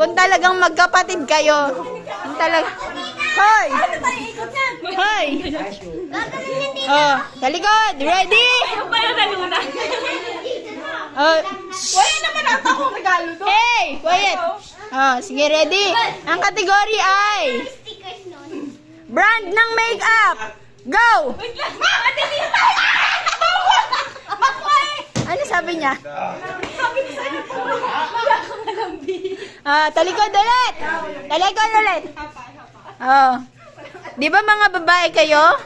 Kung talagang magkapatid kayo. Kung talaga. Hoy! Hoy! Oh, sa likod. Ready? Ano pa yung naluna? Oh. Wala naman ata akong regalo doon. Hey! Quiet! Oh, sige, ready? Ang kategory ay brand ng makeup. Go! Wait lang. Ate, hindi tayo. Makway! Ano sabi niya? Sabi ko sa'yo, wala akong malambi. Talikod ulit! Talikod ulit! Oh. Di ba mga babae kayo?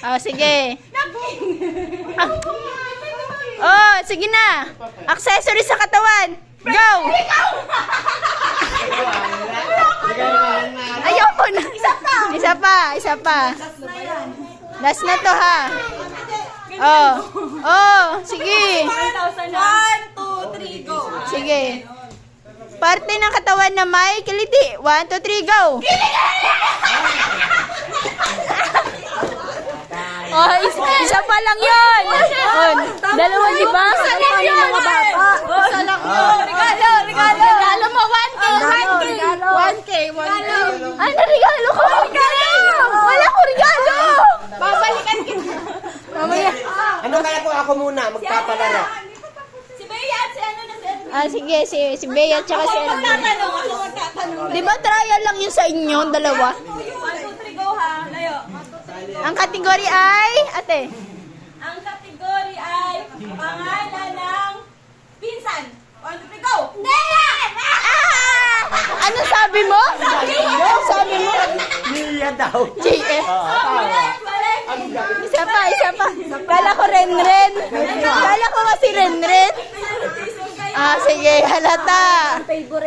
Oh, sige. Oh, sige na. Accessory sa katawan. Go! Ayoko na. Isa pa. Last na to ha. Oh, sige. 1,000 na. 1, 2, 3, go. Sige. Parte ng katawan na may kiliti. 1, 2, 3, go! Oh, isa pa lang yun. Oh, dalawa, di ba? Isa lang yun. Isa lang yun. Regalo mo, 1K. 1K. Ano regalo ko? Wala ko regalo. Babalikan kita. Mamaya. Ano kaya kung ako muna magpapalaro? Si Bea at si ano na si Sige, si Bea at saka si Ako Elvin. magtatanong. Di ba trial lang yun sa inyo, dalawa? 1, 2, 3, go ha. Layo. Ang kategory ay, ate, Ang kategory ay pangalan ng pinsan. 1, 2, 3, go! Nea! ano sabi mo? Sabi mo? Niya daw. GF. Balik! Isa pa. Kala ko Renren. Kala ko kasi Renren. Sige, halata.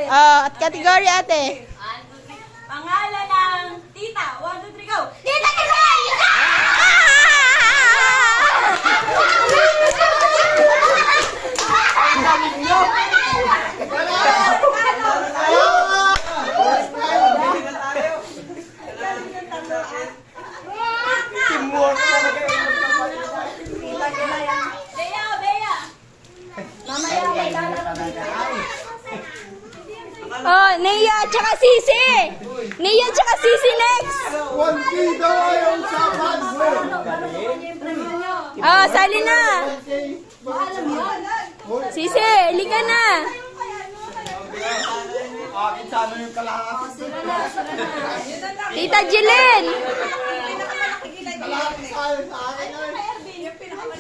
At kategory ate. Pangalan ng tita. 1, 2, 3, go! Tita Tita! Teamwork talaga. Bea! Oh, Nia at saka Sisi. Nia at saka Sisi next. 1K daw ayaw sa pagbo. Oh, sali na. Sisi, lika na. Akin sana yung kalahati. Tita Jilin. Kalahati sa akin ay.